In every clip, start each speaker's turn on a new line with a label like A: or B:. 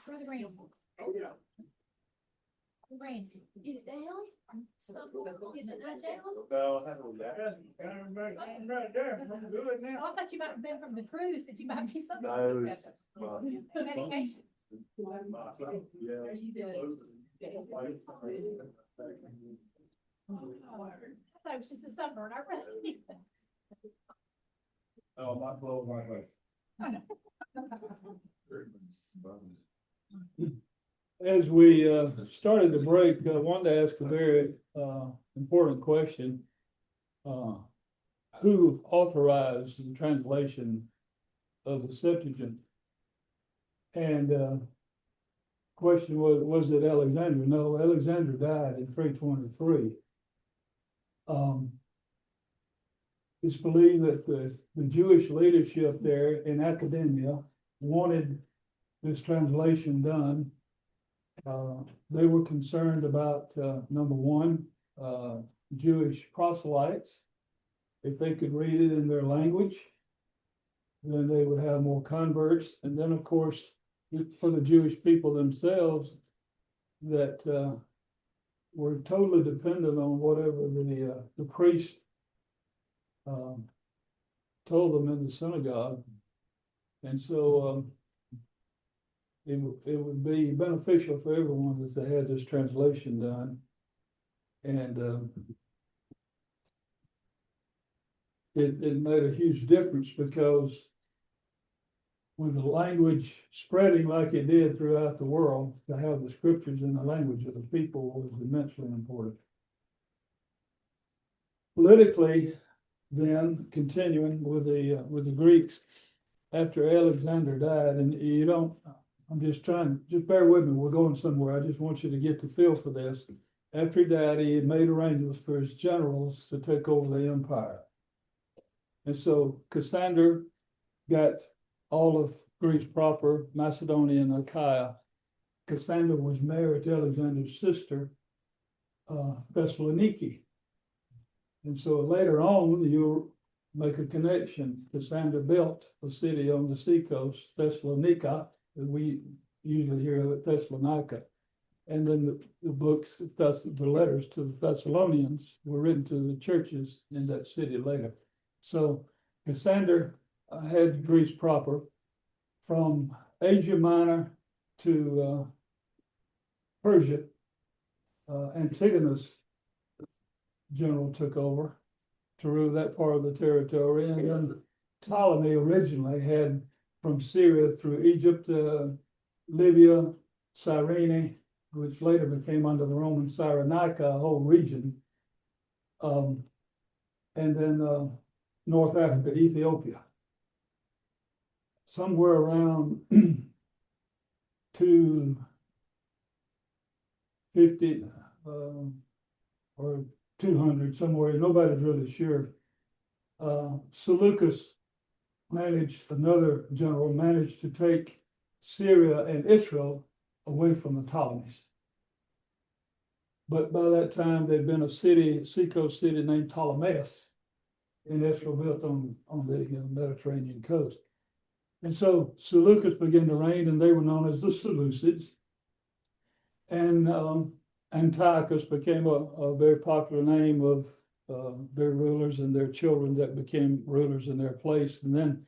A: Brother Grant.
B: Oh, yeah.
A: Grant, get it down. Getting it right down.
B: No, I haven't that. I'm right there. I'm good now.
A: Oh, I thought you might have been from the cruise, that you might be something.
B: No.
A: Medication.
B: Yeah.
A: Are you good? I thought it was just a sunburn, I really.
B: Oh, my blow, my way. As we started the break, I wanted to ask a very important question. Who authorized the translation of the Septuagint? And question was it Alexander? No, Alexander died in 323. It's believed that the Jewish leadership there in academia wanted this translation done. They were concerned about, number one, Jewish proselytes. If they could read it in their language, then they would have more converts. And then, of course, for the Jewish people themselves that were totally dependent on whatever the priest told them in the synagogue. And so it would be beneficial for everyone that they had this translation done. And it made a huge difference, because with the language spreading like it did throughout the world, to have the scriptures in the language of the people was immensely important. Politically, then, continuing with the Greeks, after Alexander died, and you don't, I'm just bear with me, we're going somewhere. I just want you to get the feel for this. After he died, he had made arrangements for his generals to take over the empire. And so Cassander got all of Greece proper, Macedonia and Achaia. Cassander was married to Alexander's sister, Thessaloniki. And so later on, you make a connection. Cassander built a city on the seacoast, Thessalonica, and we usually hear of it, Thessalonica. And then the books, the letters to the Thessalonians were written to the churches in that city later. So Cassander had Greece proper. From Asia Minor to Persia, Antigonus general took over to rule that part of the territory. And then Ptolemy originally had from Syria through Egypt, Libya, Cyrene, which later became under the Roman Cyrenaica, a whole region. And then North Africa, Ethiopia. Somewhere around 250 or 200, somewhere, nobody's really sure. Seleucus another general managed to take Syria and Israel away from the Ptolemies. But by that time, there'd been a seacoast city named Ptolemais in Israel, built on the Mediterranean coast. And so Seleucus began to reign, and they were known as the Seleucids. And Antiochus became a very popular name of their rulers and their children that became rulers in their place. And then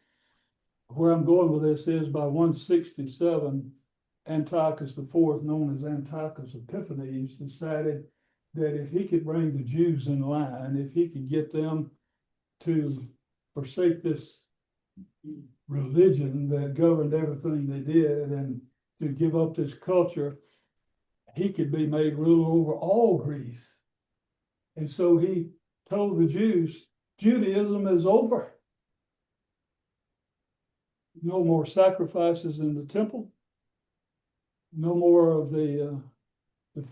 B: where I'm going with this is by 167, Antiochus IV, known as Antiochus Epiphanes, decided that if he could bring the Jews in line, if he could get them to forsake this religion that governed everything they did and to give up this culture, he could be made ruler over all Greece. And so he told the Jews, Judaism is over. No more sacrifices in the temple. No more of the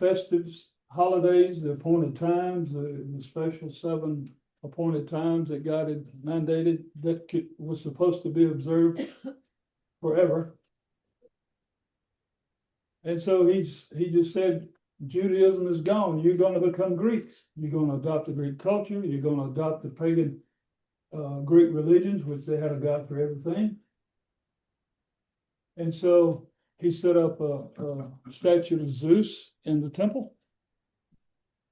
B: festives, holidays, the appointed times, the special 7 appointed times that God had mandated that was supposed to be observed forever. And so he just said, Judaism is gone. You're going to become Greeks. You're going to adopt the Greek culture. You're going to adopt the pagan Greek religions, which they had a God for everything. And so he set up a statue of Zeus in the temple.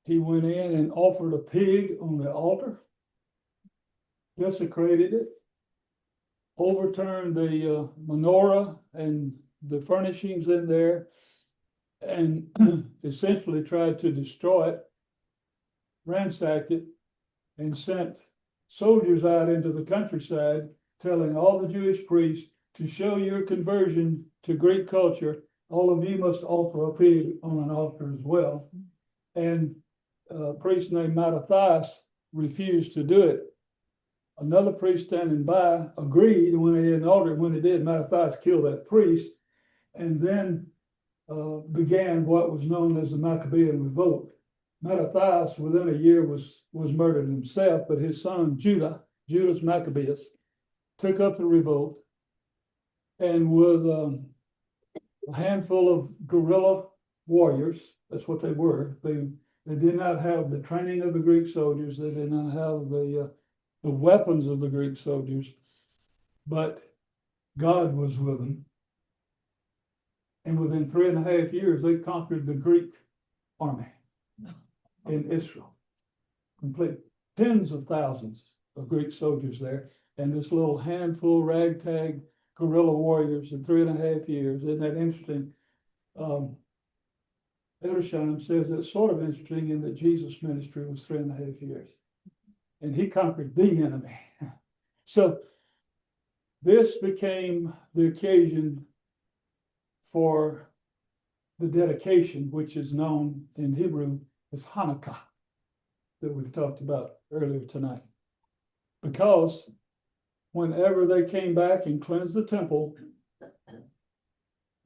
B: He went in and offered a pig on the altar, desecrated it, overturned the menorah and the furnishings in there, and essentially tried to destroy it, ransacked it, and sent soldiers out into the countryside telling all the Jewish priests, to show your conversion to Greek culture, all of you must offer a pig on an altar as well. And a priest named Mattathias refused to do it. Another priest standing by agreed, and when they had an altar, when they did, Mattathias killed that priest, and then began what was known as the Maccabean revolt. Mattathias, within a year, was murdered himself, but his son Judas Maccabeus, took up the revolt, and with a handful of guerrilla warriors, that's what they were. They did not have the training of the Greek soldiers. They did not have the weapons of the Greek soldiers, but God was with them. And within 3.5 years, they conquered the Greek army in Israel. Complete tens of thousands of Greek soldiers there, and this little handful, ragtag guerrilla warriors in 3.5 years. Isn't that interesting? Edersheim says it's sort of interesting in that Jesus' ministry was 3.5 years, and he conquered the enemy. So this became the occasion for the dedication, which is known in Hebrew as Hanukkah, that we've talked about earlier tonight. Because whenever they came back and cleansed the temple,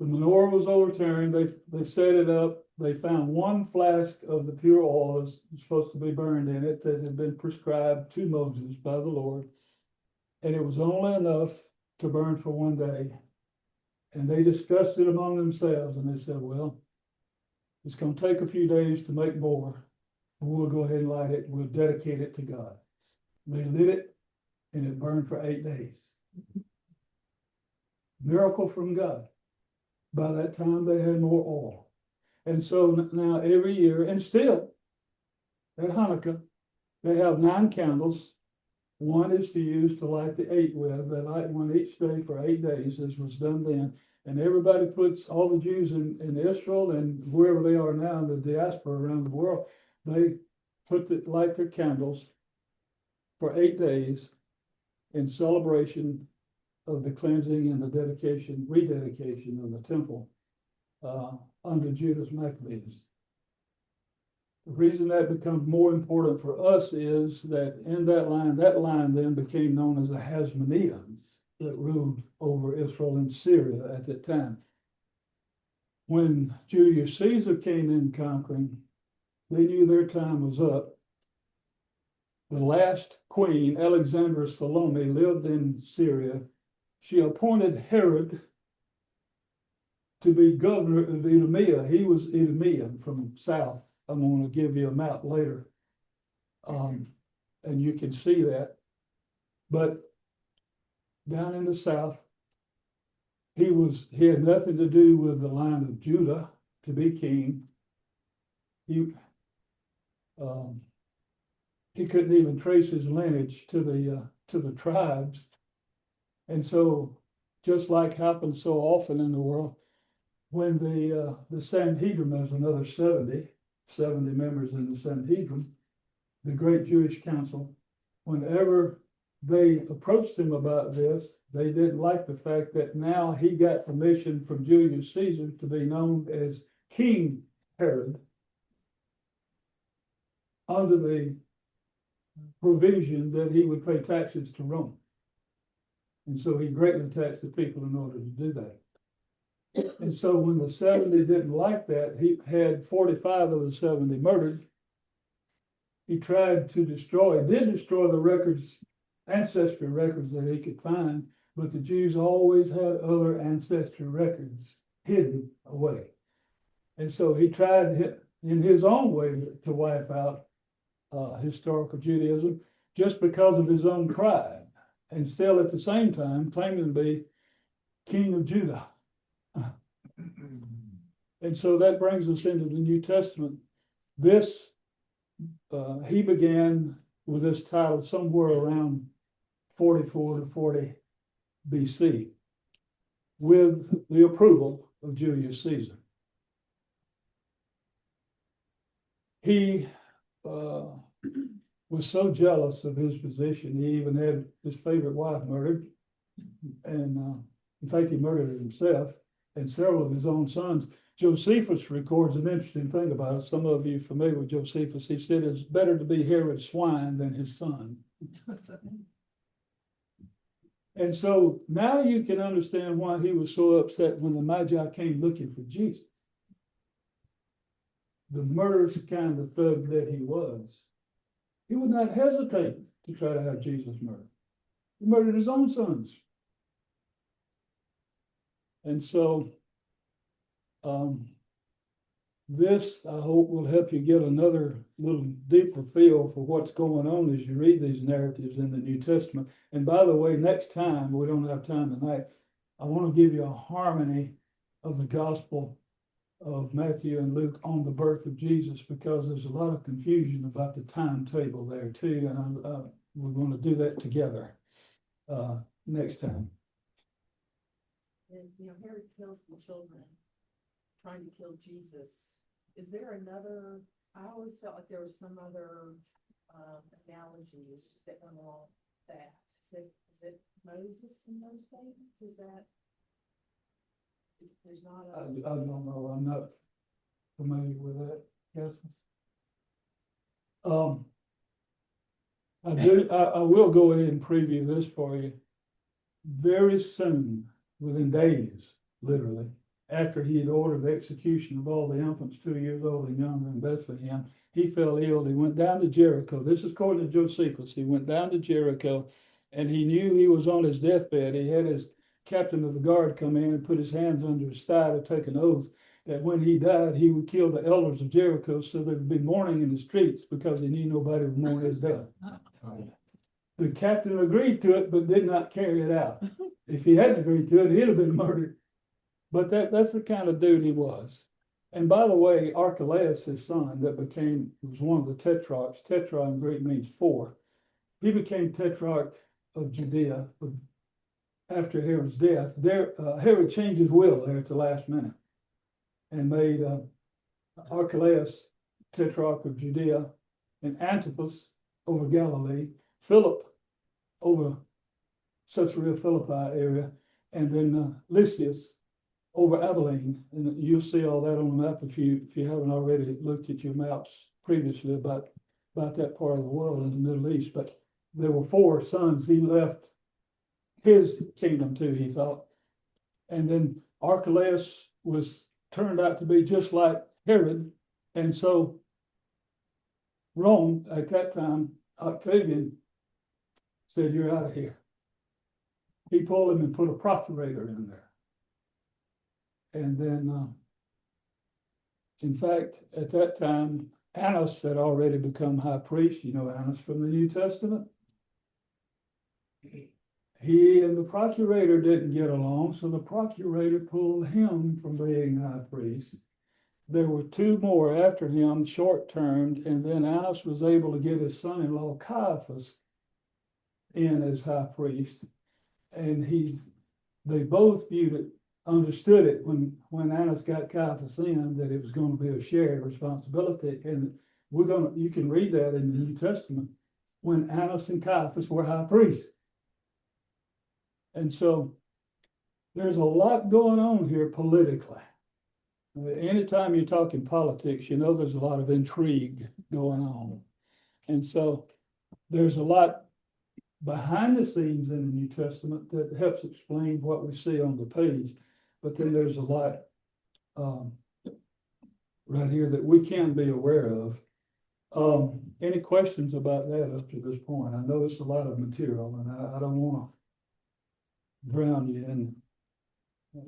B: the menorah was overturned, they set it up, they found one flask of the pure oil was supposed to be burned in it that had been prescribed to Moses by the Lord, and it was only enough to burn for one day. And they discussed it among themselves, and they said, well, it's going to take a few days to make more, but we'll go ahead and light it, we'll dedicate it to God. They lit it, and it burned for 8 days. Miracle from God. By that time, they had more oil. And so now every year, and still at Hanukkah, they have 9 candles. One is to use to light the 8 with. They light one each day for 8 days, as was done then. And everybody puts, all the Jews in Israel and wherever they are now in the diaspora around the world, they light their candles for 8 days in celebration of the cleansing and the dedication, rededication of the temple under Judas Maccabeus. The reason that becomes more important for us is that in that line then became known as the Hasmoneans that ruled over Israel and Syria at that time. When Julius Caesar came in conquering, they knew their time was up. The last queen, Alexandra Salome, lived in Syria. She appointed Herod to be governor of Idumea. He was Idumean from south. I'm going to give you a map later, and you can see that. But down in the south, he had nothing to do with the line of Judah to be king. He couldn't even trace his lineage to the tribes. And so, just like happens so often in the world, when the Sanhedrin, there's another 70 members in the Sanhedrin, the great Jewish council, whenever they approached him about this, they didn't like the fact that now he got permission from Julius Caesar to be known as King Herod under the provision that he would pay taxes to Rome. And so he greatly taxed the people in order to do that. And so when the 70 didn't like that, he had 45 of the 70 murdered. He tried to did destroy the records, ancestry records that he could find, but the Jews always had other ancestry records hidden away. And so he tried in his own way to wipe out historical Judaism just because of his own pride, and still at the same time claiming to be king of Judah. And so that brings us into the New Testament. This, he began with this title somewhere around 44 to 40 BC with the approval of Julius Caesar. He was so jealous of his position, he even had his favorite wife murdered. And in fact, he murdered himself and several of his own sons. Josephus records an interesting thing about it. Some of you are familiar with Josephus. He said it's better to be Herod's swine than his son. And so now you can understand why he was so upset when the Magi came looking for Jesus. The murderous kind of thug that he was, he would not hesitate to try to have Jesus murdered. He murdered his own sons. And so this, I hope, will help you get another little deeper feel for what's going on as you read these narratives in the New Testament. And by the way, next time, we don't have time tonight, I want to give you a harmony of the Gospel of Matthew and Luke on the birth of Jesus, because there's a lot of confusion about the timetable there too. And we're going to do that together next time.
C: And, Herod kills the children, trying to kill Jesus. Is there another? I always felt like there was some other analogy that went along with that. Is it Moses in those things? Is that? There's not a.
B: I don't know. I'm not familiar with that. Yes. I will go ahead and preview this for you. Very soon, within days, literally, after he had ordered the execution of all the infants 2 years old and younger in Bethlehem, he fell ill. He went down to Jericho. This is according to Josephus. He went down to Jericho, and he knew he was on his deathbed. He had his captain of the guard come in and put his hands under his thigh to take an oath that when he died, he would kill the elders of Jericho, so there would be mourning in the streets, because he knew nobody would mourn his death. The captain agreed to it, but did not carry it out. If he hadn't agreed to it, he'd have been murdered. But that's the kind of dude he was. And by the way, Archelaus, his son, that was one of the tetrarchs. Tetra in Greek means four. He became tetrarch of Judea after Herod's death. Herod changed his will there at the last minute and made Archelaus tetrarch of Judea, and Antipas over Galilee, Philip over Caesarea Philippi area, and then Lysias over Abilene. And you'll see all that on the map if you haven't already looked at your maps previously about that part of the world in the Middle East. But there were four sons he left his kingdom to, he thought. And then Archelaus turned out to be just like Herod. And so Rome at that time, Octavian said, "You're out of here." He pulled him and put a procurator in there. And then, in fact, at that time, Annas had already become high priest. You know Annas from the New Testament. He and the procurator didn't get along, so the procurator pulled him from being high priest. There were two more after him, short-termed, and then Annas was able to get his son-in-law Caiaphas in as high priest. And they both understood it when Annas got Caiaphas in, that it was going to be a shared responsibility. And you can read that in the New Testament when Annas and Caiaphas were high priests. And so there's a lot going on here politically. Anytime you're talking politics, there's a lot of intrigue going on. And so there's a lot behind the scenes in the New Testament that helps explain what we see on the page. But then there's a lot right here that we can be aware of. Any questions about that up to this point? I know it's a lot of material, and I don't want to drown you in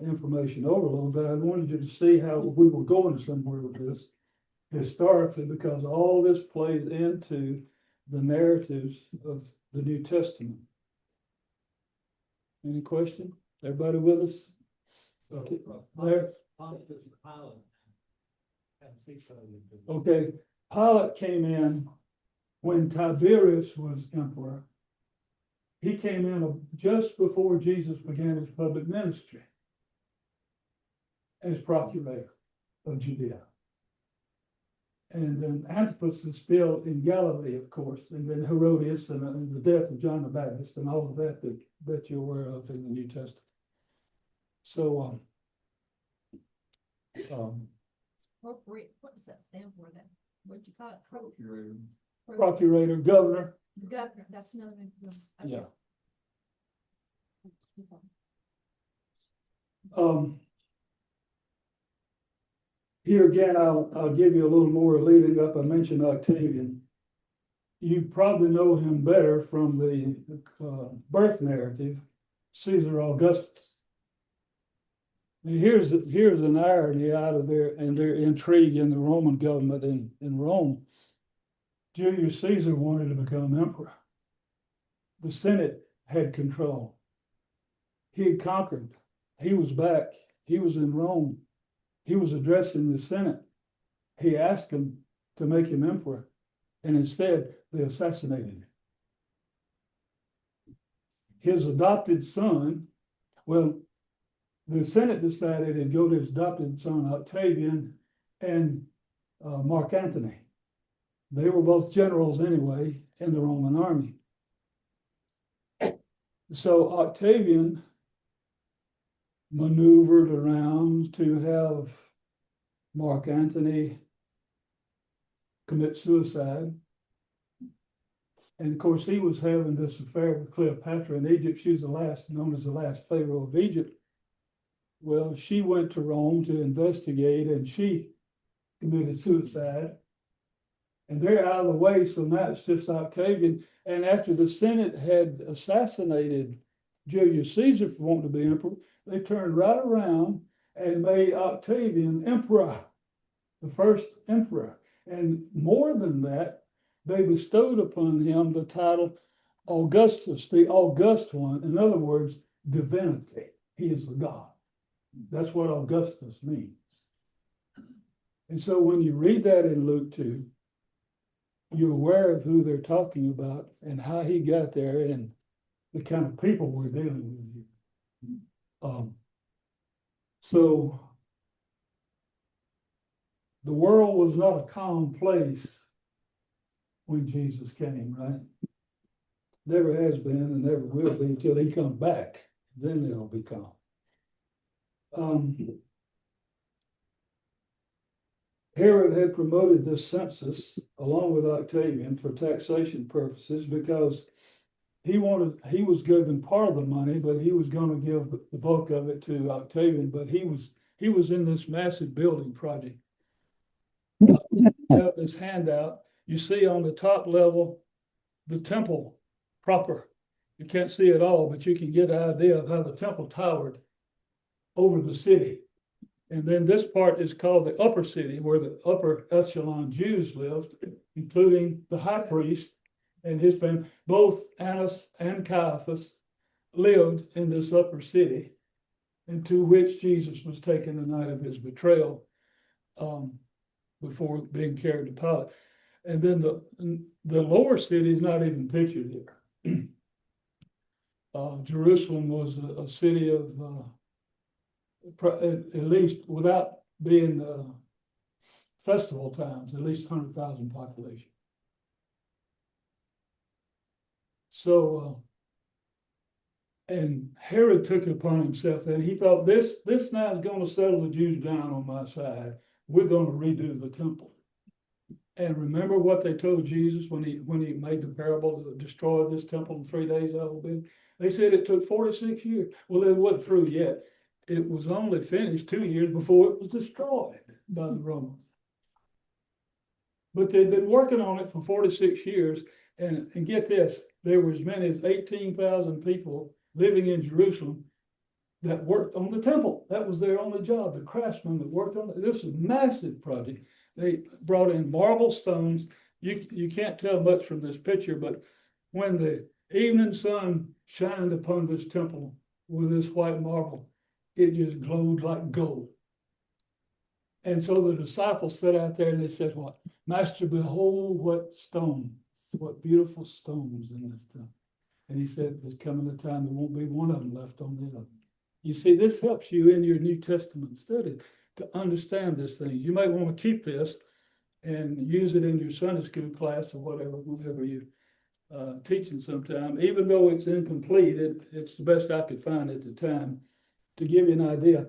B: information overload, but I wanted you to see how we were going somewhere with this historically, because all this plays into the narratives of the New Testament. Any question? Everybody with us? Okay. There. Okay, Pilate came in when Tiberius was emperor. He came in just before Jesus began his public ministry as procurator of Judea. And then Antipas is still in Galilee, of course, and then Herodias and the death of John the Baptist and all of that you're aware of in the New Testament. So,
A: Appropriate, what does that stand for then? What'd you call it?
B: procurator, governor,
A: Governor, that's another one. Okay.
B: yeah. Here again, I'll give you a little more leading up. I mentioned Octavian. You probably know him better from the birth narrative, Caesar Augustus. Here's an irony out of their intrigue in the Roman government in Rome. Julius Caesar wanted to become emperor. The Senate had control. He had conquered. He was back. He was in Rome. He was addressing the Senate. He asked them to make him emperor, and instead they assassinated him. His adopted son, well, the Senate decided to go to his adopted son Octavian and Mark Antony. They were both generals anyway in the Roman army. So Octavian maneuvered around to have Mark Antony commit suicide. And of course, he was having this affair with Cleopatra in Egypt. She was known as the last Pharaoh of Egypt. Well, she went to Rome to investigate and she committed suicide. And they're out of the way, so now it's just Octavian. And after the Senate had assassinated Julius Caesar for wanting to be emperor, they turned right around and made Octavian emperor, the first emperor. And more than that, they bestowed upon him the title Augustus, the august one. In other words, divinity. He is the God. That's what Augustus means. And so when you read that in Luke 2, you're aware of who they're talking about and how he got there and the kind of people we're dealing with here. So the world was not a calm place when Jesus came, right? Never has been and never will be until he comes back. Then it'll be calm. Herod had promoted this census along with Octavian for taxation purposes because he was given part of the money, but he was going to give the bulk of it to Octavian. But he was in this massive building project. Have this handout. You see on the top level, the temple proper. You can't see it all, but you can get an idea of how the temple towered over the city. And then this part is called the upper city, where the upper echelon Jews lived, including the high priest and his family. Both Annas and Caiaphas lived in this upper city, into which Jesus was taken the night of his betrayal, before being carried to Pilate. And then the lower city is not even pictured here. Jerusalem was a city of at least without being festival times, at least 100,000 population. So, and Herod took it upon himself that he thought this now is going to settle the Jews down on my side. We're going to redo the temple. And remember what they told Jesus when he made the parable to destroy this temple in 3 days, I will be. They said it took 46 years. Well, it wasn't through yet. It was only finished 2 years before it was destroyed by the Romans. But they'd been working on it for 46 years. And get this, there were as many as 18,000 people living in Jerusalem that worked on the temple. That was their only job, the craftsmen that worked on it. This was a massive project. They brought in marble stones. You can't tell much from this picture, but when the evening sun shined upon this temple with this white marble, it just glowed like gold. And so the disciples sat out there and they said, what? Master, behold what stones, what beautiful stones in this town. And he said, there's coming a time there won't be one of them left on the other. You see, this helps you in your New Testament study to understand this thing. You might want to keep this and use it in your Sunday school class or whatever, whenever you're teaching sometime. Even though it's incomplete, it's the best I could find at the time to give you an idea.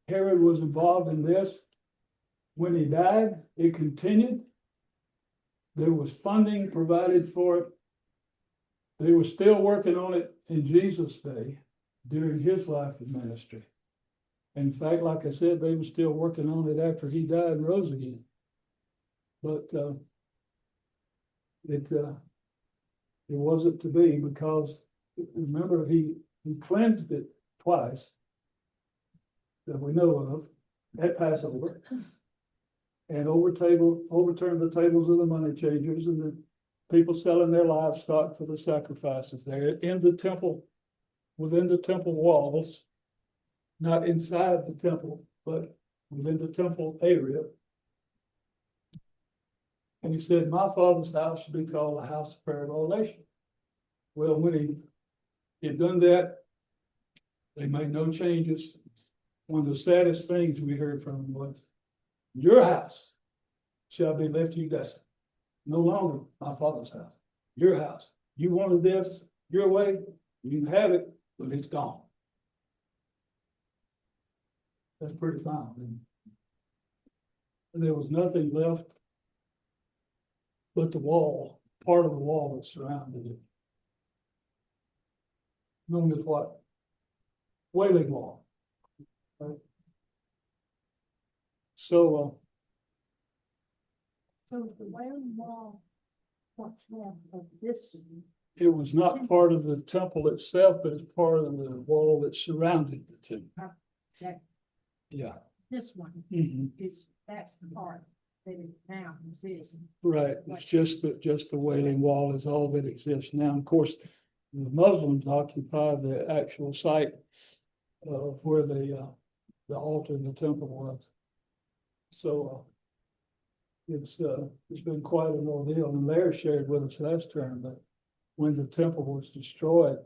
B: Herod was involved in this. When he died, it continued. There was funding provided for it. They were still working on it in Jesus' day during his life and ministry. In fact, like I said, they were still working on it after he died and rose again. But it wasn't to be, because remember he cleansed it twice that we know of at Passover, and overturned the tables of the money changers and the people selling their livestock for the sacrifices there in the temple, within the temple walls, not inside the temple, but within the temple area. And he said, my Father's house should be called a house of prayer and all nations. Well, when he had done that, they made no changes. One of the saddest things we heard from him was, your house shall be left to you desolate. No longer my Father's house, your house. You wanted this your way, you can have it, but it's gone. That's pretty fine. There was nothing left but the wall, part of the wall that surrounded it. Known as what? Wailing Wall. Right? So
A: So the Wailing Wall, what's left of this?
B: it was not part of the temple itself, but it's part of the wall that surrounded the temple.
A: That,
B: Yeah.
A: this one
B: Mhm.
A: is, that's the part that it now exists.
B: Right, it's just the Wailing Wall is all that exists now. Of course, the Muslims occupy the actual site where the altar in the temple was. So it's been quite an ordeal. And Larry shared with us last term that when the temple was destroyed,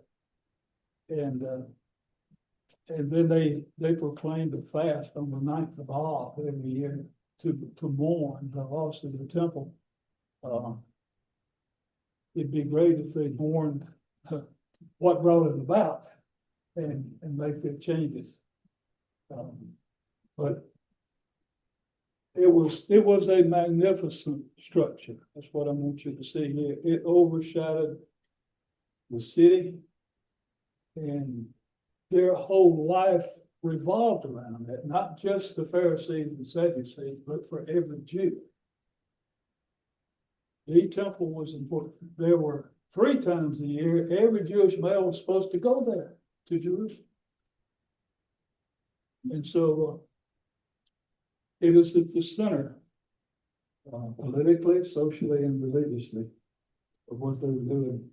B: and then they proclaimed a fast on the 9th of Av every year to mourn the loss of the temple. It'd be great if they mourned what brought it about and make their changes. But it was a magnificent structure. That's what I want you to see here. It overshadowed the city, and their whole life revolved around it, not just the Pharisees and Sadducees, but for every Jew. The temple was important. There were 3 times a year, every Jewish male was supposed to go there to Jerusalem. And so it is at the center, politically, socially, and religiously, of what they were doing.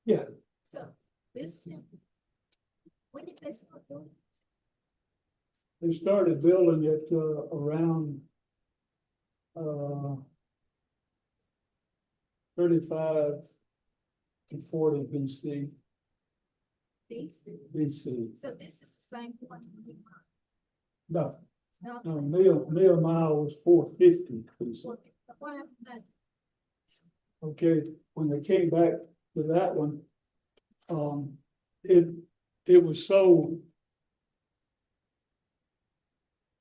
B: Yeah.
A: So this temple, when did they start doing it?
B: They started building it around 35 to 40 BC. BC.
A: So this is the same one.
B: No,
A: Not
B: no, Nehemiah was 450 BC.
A: what happened then?
B: Okay, when they came back to that one, it was so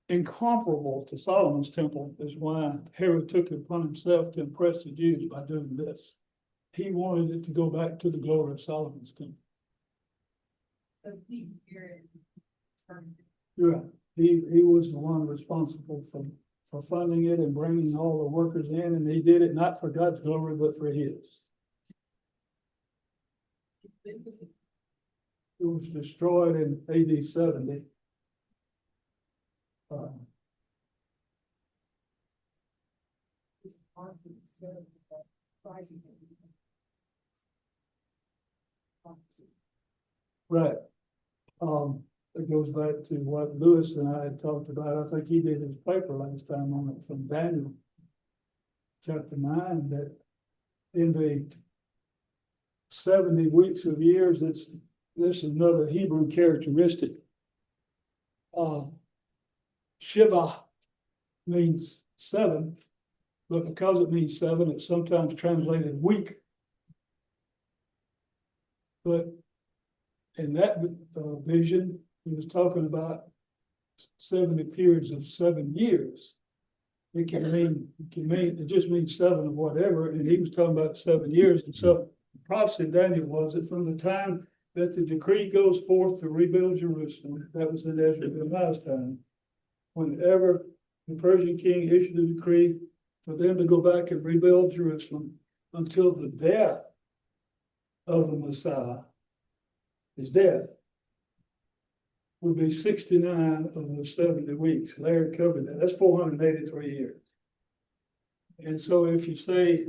B: incomparable to Solomon's temple, is why Herod took it upon himself to impress the Jews by doing this. He wanted it to go back to the glory of Solomon's temple. You're right. He was the one responsible for funding it and bringing all the workers in, and he did it not for God's glory, but for his. It was destroyed in AD 70. Right. It goes back to what Lewis and I had talked about. I think he did his paper last time on it from Daniel chapter 9, that in the 70 weeks of years, this is another Hebrew characteristic. Shiva means 7, but because it means 7, it's sometimes translated week. But in that vision, he was talking about 70 periods of 7 years. It just means 7 of whatever, and he was talking about 7 years. And so the prophecy of Daniel was that from the time that the decree goes forth to rebuild Jerusalem, that was in Ezra last time, whenever the Persian king issued a decree for them to go back and rebuild Jerusalem until the death of the Messiah, his death, would be 69 of the 70 weeks. Larry covered that. That's 483 years. And so if you say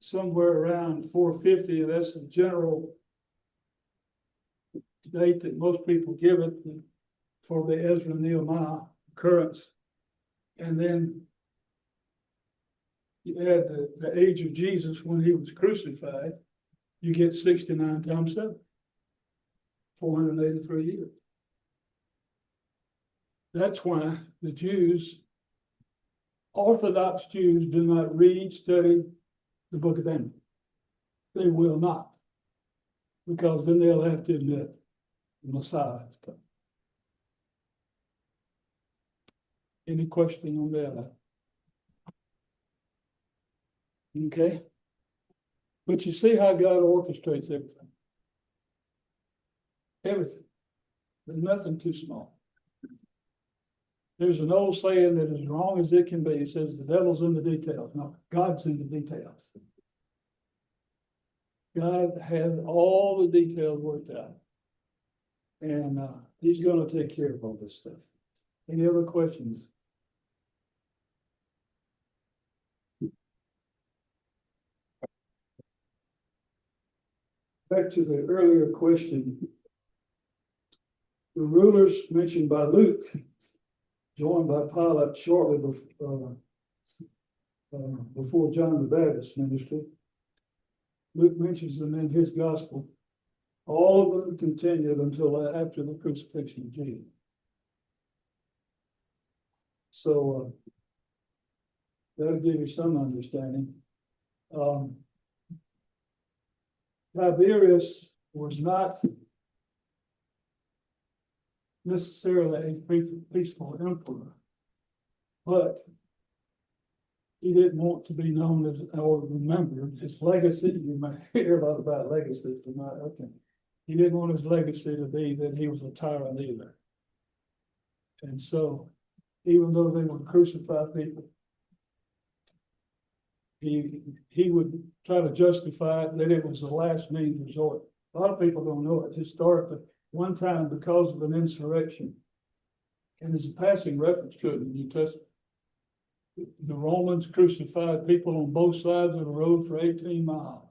B: somewhere around 450, that's the general date that most people give it for the Ezra and Nehemiah occurrence. And then you add the age of Jesus when he was crucified, you get 69 times 7, 483 years. That's why the Jews, Orthodox Jews, do not read, study the book of Daniel. They will not, because then they'll have to admit the Messiah has come. Any question on that? Okay. But you see how God orchestrates everything. Everything. There's nothing too small. There's an old saying that as wrong as it can be, it says the devil's in the details. No, God's in the details. God has all the details worked out. And he's going to take care of all this stuff. Any other questions? Back to the earlier question. The rulers mentioned by Luke, joined by Pilate shortly before John the Baptist's ministry. Luke mentions them in his gospel. All of them continued until after the crucifixion of Jesus. So that'll give you some understanding. Tiberius was not necessarily a peaceful emperor, but he didn't want to be known as or remembered. His legacy, you might hear a lot about legacy tonight. Okay. He didn't want his legacy to be that he was a tyrant either. And so, even though they would crucify people, he would try to justify it that it was the last means resort. A lot of people don't know it. Historically, one time because of an insurrection, and there's a passing reference to it in the New Testament, the Romans crucified people on both sides of the road for 18 miles.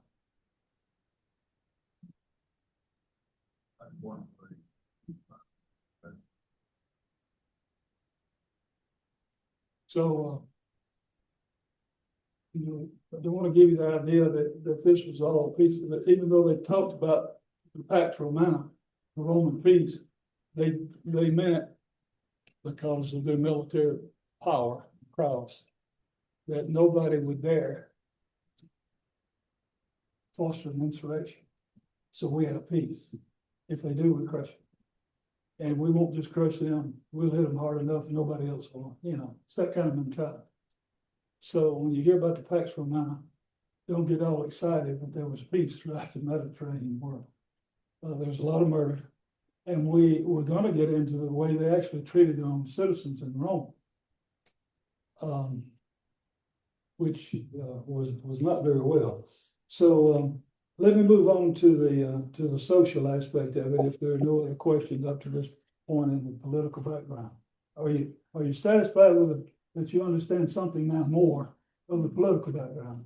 B: So, I don't want to give you the idea that this was all peace, that even though they talked about the Pax Romana, the Roman peace, they meant it because of their military power, prowess, that nobody would dare foster an insurrection. So we have peace. If they do, we crush them. And we won't just crush them, we'll hit them hard enough, nobody else will, it's that kind of mentality. So when you hear about the Pax Romana, don't get all excited that there was peace throughout the Mediterranean world. There's a lot of murder. And we're going to get into the way they actually treated their own citizens in Rome, which was not very well. So let me move on to the social aspect of it. If there are no other questions up to this point in the political background, are you satisfied with it, that you understand something now more of the political background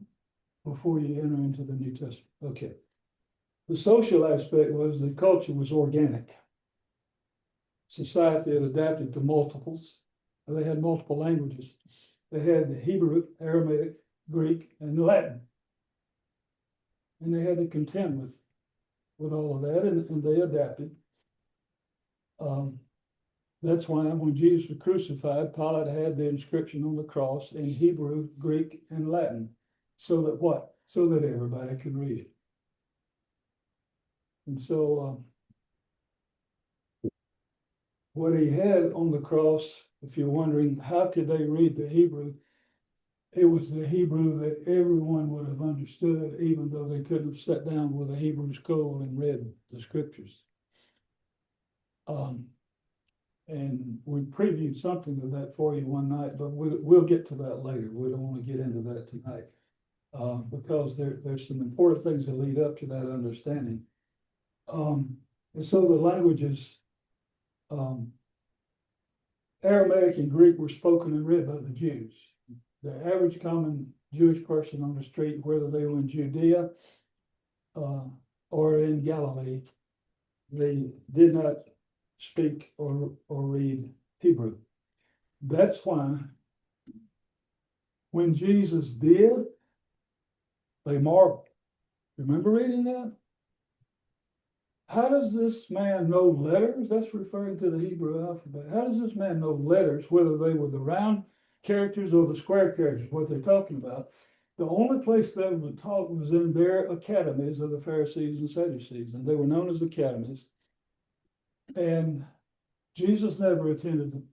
B: before you enter into the New Testament? Okay. The social aspect was the culture was organic. society had adapted to multiples. They had multiple languages. They had Hebrew, Aramaic, Greek, and Latin. And they had to contend with all of that, and they adapted. That's why when Jesus was crucified, Pilate had the inscription on the cross in Hebrew, Greek, and Latin. So that what? So that everybody could read it. And so what he had on the cross, if you're wondering, how could they read the Hebrew? It was the Hebrew that everyone would have understood, even though they couldn't have sat down with a Hebrew scroll and read the scriptures. And we previewed something of that for you one night, but we'll get to that later. We don't want to get into that tonight, because there's some important things that lead up to that understanding. And so the languages, Aramaic and Greek were spoken and read by the Jews. The average common Jewish person on the street, whether they were in Judea or in Galilee, they did not speak or read Hebrew. That's why when Jesus did, they marveled. Remember reading that? How does this man know letters? That's referring to the Hebrew alphabet. How does this man know letters, whether they were the round characters or the square characters, what they're talking about? The only place that was taught was in their academies of the Pharisees and Sadducees, and they were known as academies. And Jesus never attended them.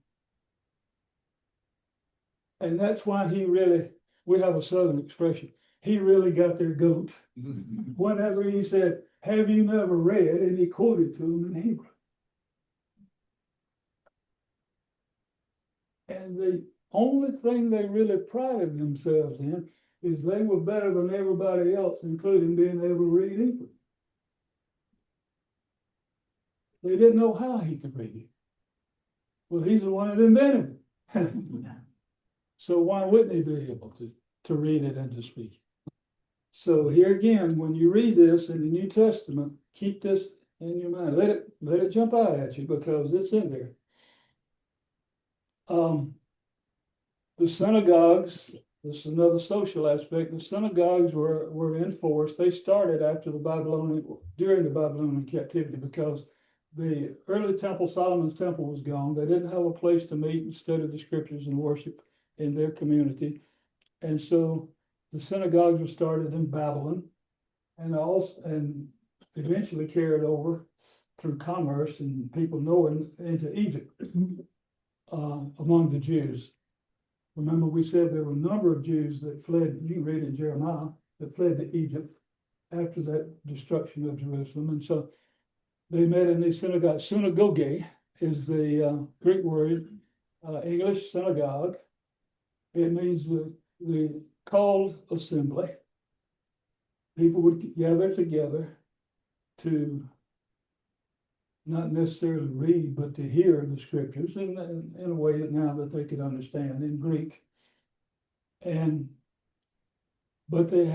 B: And that's why we have a Southern expression, he really got their goat. Whenever he said, have you never read? And he quoted to them in Hebrew. And the only thing they really prided themselves in is they were better than everybody else, including being able to read Hebrew. They didn't know how he could read it. Well, he's the one that invented it. So why wouldn't he be able to read it and to speak it? So here again, when you read this in the New Testament, keep this in your mind. Let it jump out at you, because it's in there. The synagogues, this is another social aspect. The synagogues were enforced. They started during the Babylonian captivity, because the early temple, Solomon's temple, was gone. They didn't have a place to meet and study the scriptures and worship in their community. And so the synagogues were started in Babylon, and eventually carried over through commerce and people knowing into Egypt among the Jews. Remember, we said there were a number of Jews that fled, you can read in Jeremiah, that fled to Egypt after that destruction of Jerusalem. And so they met in these synagogues. Synagogue is the Greek word, English synagogue. It means the called assembly. People would gather together to not necessarily read, but to hear the scriptures in a way that now that they could understand in Greek. But they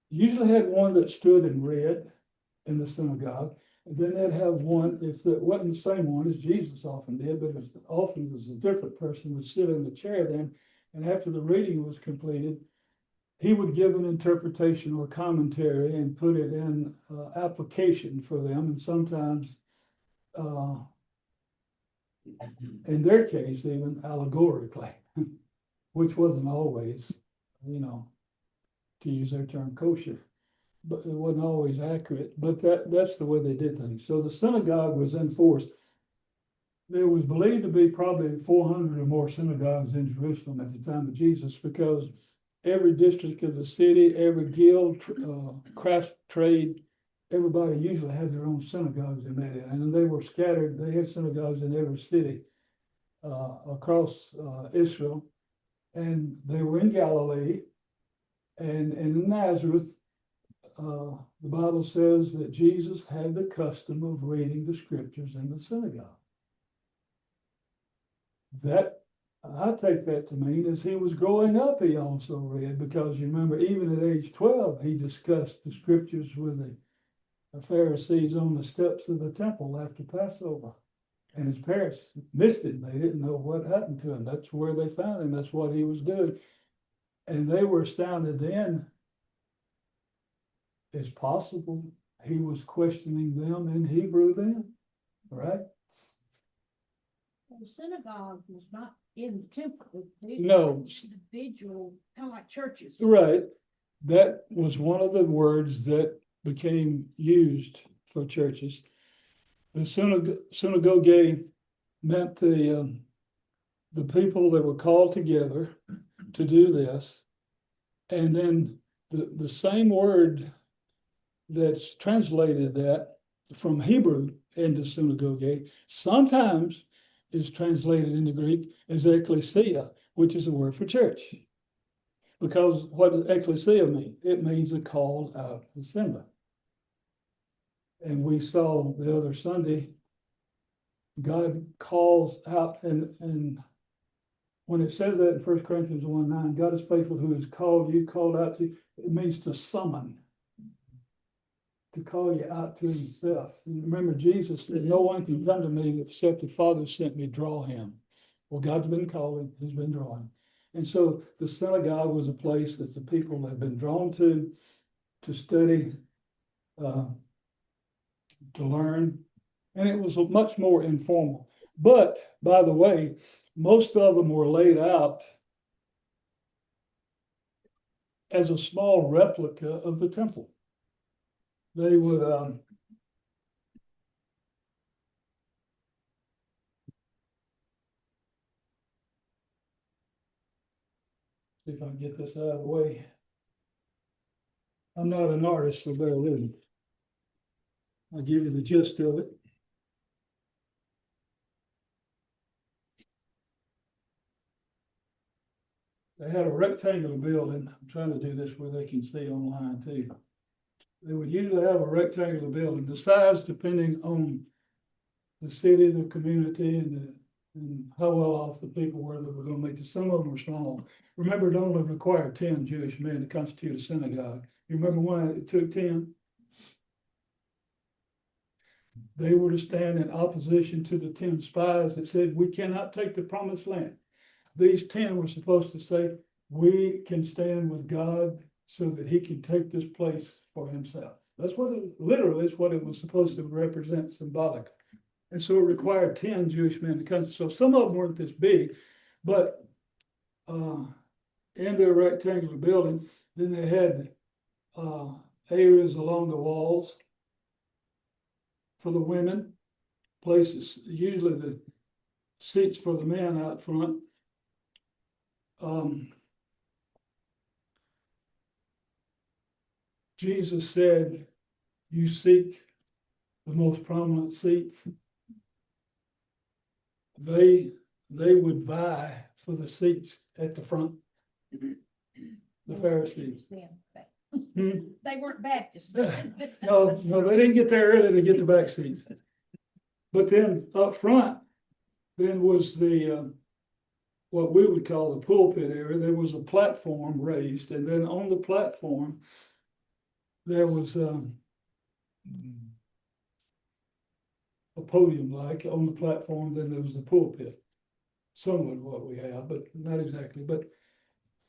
B: usually had one that stood and read in the synagogue. And then they'd have one, if it wasn't the same one as Jesus often did, but often it was a different person would sit in the chair then, and after the reading was completed, he would give an interpretation or commentary and put it in application for them. And sometimes, in their case, even allegorically, which wasn't always, to use their term, kosher, but it wasn't always accurate. But that's the way they did things. So the synagogue was enforced. There was believed to be probably 400 or more synagogues in Jerusalem at the time of Jesus, because every district of the city, every guild, craft trade, everybody usually had their own synagogues they met in. And they were scattered. They had synagogues in every city across Israel. And they were in Galilee and in Nazareth. The Bible says that Jesus had the custom of reading the scriptures in the synagogue. That, I take that to mean, as he was growing up, he also read, because you remember, even at age 12, he discussed the scriptures with the Pharisees on the steps of the temple after Passover. And his parents missed it. They didn't know what happened to him. That's where they found him. That's what he was doing. And they were astounded then. It's possible he was questioning them in Hebrew then, right?
A: The synagogue was not in the temple.
B: No.
A: Individual, kind of like churches.
B: Right. That was one of the words that became used for churches. The synagogue meant the people that were called together to do this. And then the same word that's translated that from Hebrew into synagogue sometimes is translated into Greek as ecclesia, which is a word for church. Because what does ecclesia mean? It means a called out assembly. And we saw the other Sunday, God calls out, and when it says that in 1 Corinthians 1:9, God is faithful who has called you, called out to you. It means to summon, to call you out to himself. And remember, Jesus said, no one can come to me except the Father sent me, draw him. Well, God's been calling, he's been drawing. And so the synagogue was a place that the people had been drawn to study, to learn, and it was much more informal. But, by the way, most of them were laid out as a small replica of the temple. They would see if I can get this out of the way. I'm not an artist, so bear with me. I'll give you the gist of it. They had a rectangular building. I'm trying to do this where they can see online too. They would usually have a rectangular building. The size, depending on the city, the community, and how well off the people were that were going to make it. Some of them were small. Remember, it only required 10 Jewish men to constitute a synagogue. You remember why it took 10? They were to stand in opposition to the 10 spies that said, we cannot take the promised land. These 10 were supposed to say, we can stand with God so that he can take this place for himself. That's what it literally is, what it was supposed to represent symbolically. And so it required 10 Jewish men to come. So some of them weren't this big, but in their rectangular building, then they had areas along the walls for the women, places, usually the seats for the men out front. Jesus said, you seek the most prominent seats. They would vie for the seats at the front. The Pharisees.
A: They weren't Baptists.
B: No, they didn't get there early to get the back seats. But then up front, then was the what we would call the pulpit area. There was a platform raised, and then on the platform, there was a podium like on the platform, then there was the pulpit. Somewhat what we have, but not exactly. But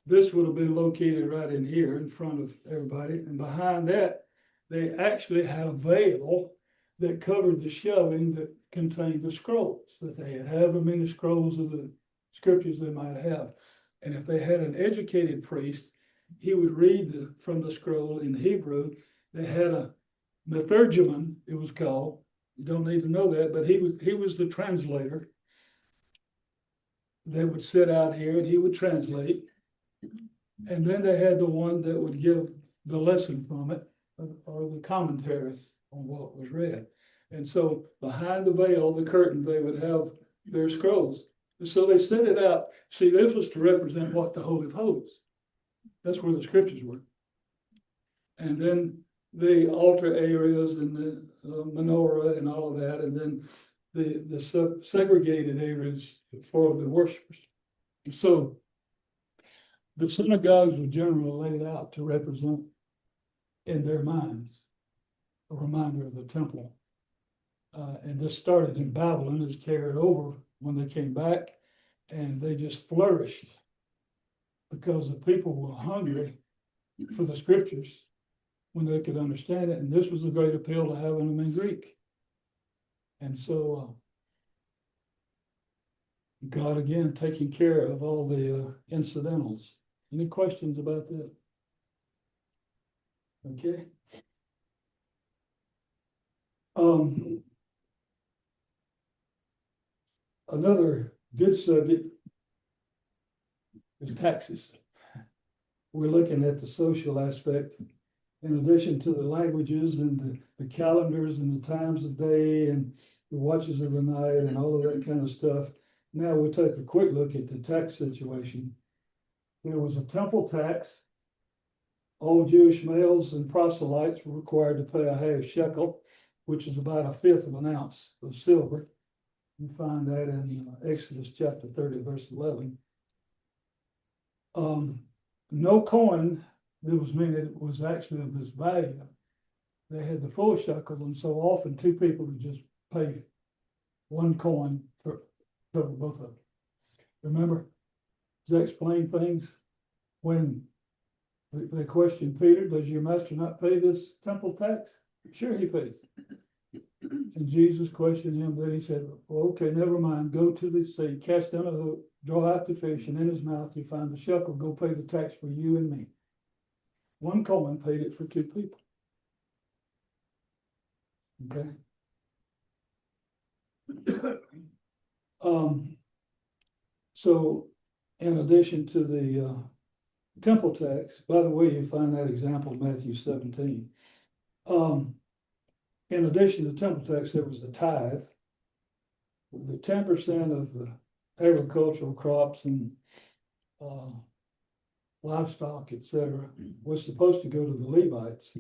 B: this would have been located right in here in front of everybody. And behind that, they actually had a veil that covered the shelving that contained the scrolls that they had, however many scrolls of the scriptures they might have. And if they had an educated priest, he would read from the scroll in Hebrew. They had a methergeman, it was called. You don't need to know that, but he was the translator. They would sit out here and he would translate. And then they had the one that would give the lesson from it, or the commentary on what was read. And so behind the veil, the curtain, they would have their scrolls. And so they set it out. See, this was to represent what the Holy of Holies. That's where the scriptures were. And then the altar areas and the menorah and all of that. And then the segregated areas for the worshipers. So the synagogues were generally laid out to represent in their minds a reminder of the temple And this started in Babylon, it was carried over when they came back, and they just flourished because the people were hungry for the scriptures when they could understand it, and this was the great appeal to having them in Greek. And so God again taking care of all the incidentals. Any questions about that? Okay. Another good subject is taxes. We're looking at the social aspect in addition to the languages and the calendars and the times of day and the watches of the night and all of that kind of stuff. Now we'll take a quick look at the tax situation. There was a temple tax. All Jewish males and proselytes were required to pay a half shekel, which is about a fifth of an ounce of silver. You find that in Exodus chapter 30, verse 11. No coin that was minted was actually of this value. They had the full shekel, and so often two people would just pay one coin for cover both of them. Remember, does that explain things? When they questioned Peter, does your master not pay this temple tax? Sure, he pays. And Jesus questioned him, then he said, well, okay, never mind, go to the sea, cast down a hook, draw out the fish, and in his mouth you find the shekel, go pay the tax for you and me. One coin paid it for two people. Okay. So in addition to the temple tax, by the way, you find that example in Matthew 17. In addition to the temple tax, there was the tithe. The 10% of the agricultural crops and livestock, etc., was supposed to go to the Levites.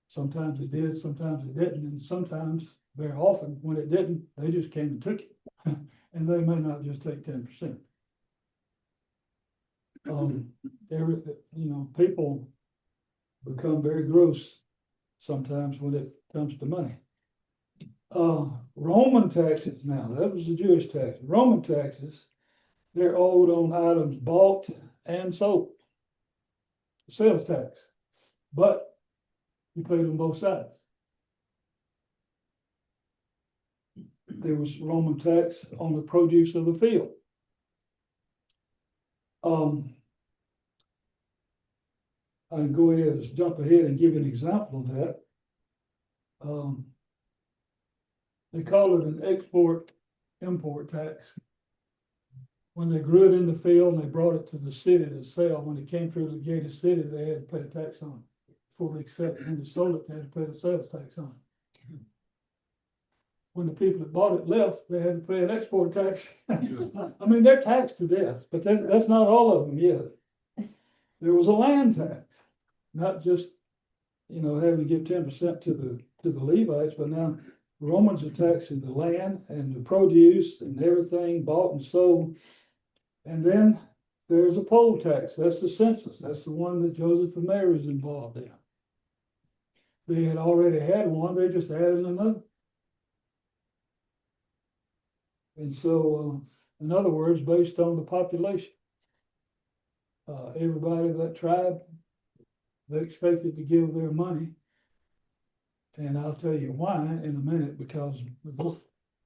B: Sometimes it did, sometimes it didn't, and sometimes, very often, when it didn't, they just came and took it. And they may not just take 10%. People become very gross sometimes when it comes to money. Roman taxes now, that was the Jewish tax. Roman taxes, they're owed on items bought and sold. Sales tax. But you paid on both sides. There was Roman tax on the produce of the field. I can go ahead and jump ahead and give you an example of that. They call it an export-import tax. When they grew it in the field and they brought it to the city to sell, when it came through the gate of the city, they had to pay a tax on it. Before they accepted it and they sold it, they had to pay the sales tax on it. When the people that bought it left, they had to pay an export tax. I mean, they're taxed to death, but that's not all of them yet. There was a land tax, not just, having to give 10% to the Levites, but now Romans are taxing the land and the produce and everything bought and sold. And then there's a poll tax. That's the census. That's the one that Joseph and Mary is involved in. They had already had one. They just added another. And so, in other words, based on the population, everybody of that tribe, they expected to give their money. And I'll tell you why in a minute, because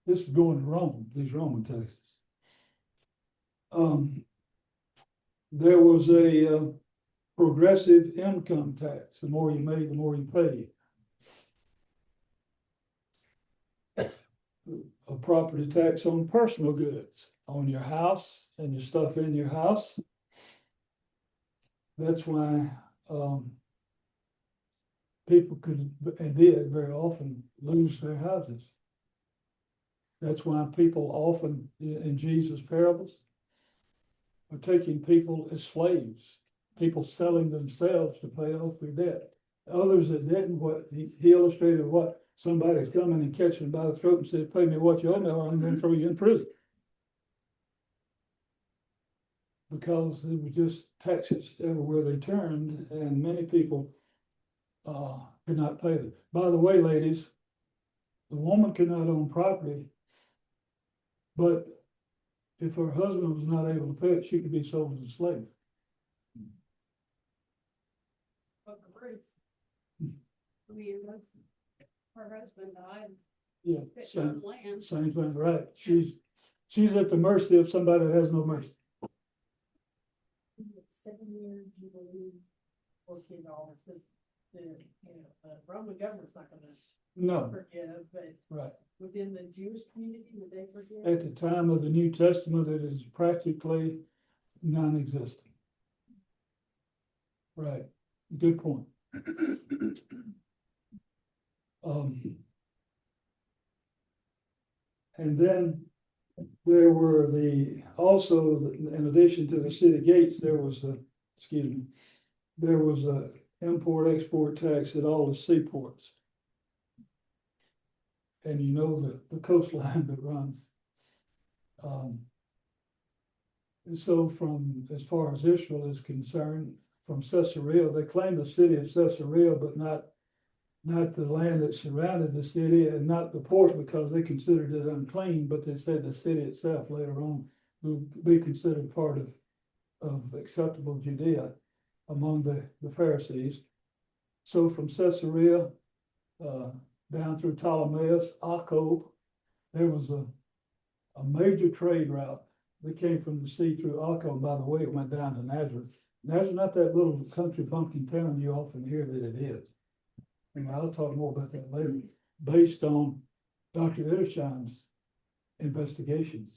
B: this is going to Rome, these Roman taxes. There was a progressive income tax. The more you made, the more you paid. A property tax on personal goods, on your house and your stuff in your house. That's why people could and did very often lose their houses. That's why people often in Jesus' parables are taking people as slaves, people selling themselves to pay off their debt. Others that didn't, what he illustrated what somebody's coming and catching by the throat and says, pay me what you owe me or I'm going to throw you in prison. Because there was just taxes everywhere they turned, and many people could not pay them. By the way, ladies, The woman cannot own property, but if her husband was not able to pay it, she could be sold as a slave.
A: Book of Ruth. I mean, her husband died,
B: Yeah,
A: fit her
B: same,
A: land.
B: same thing, right? She's at the mercy of somebody that has no mercy.
C: 7-year jubilee for kid all, because the, Roman government's not gonna
B: No,
C: forgive, but
B: right.
C: within the Jewish community, would they forgive?
B: At the time of the New Testament, it is practically non-existent. Right, good point. And then there were also, in addition to the city gates, there was there was a import-export tax at all the seaports. And you know the coastline that runs. And so as far as Israel is concerned, from Caesarea, they claim the city of Caesarea, but not the land that surrounded the city, and not the port, because they considered it unclean, but they said the city itself later on would be considered part of acceptable Judea among the Pharisees. So from Caesarea down through Ptolemais, Akko, there was a major trade route that came from the sea through Akko. And by the way, it went down to Nazareth. Nazareth, not that little country bumpkin town you often hear that it is. And I'll talk more about that later, based on Dr. Edersheim's investigations.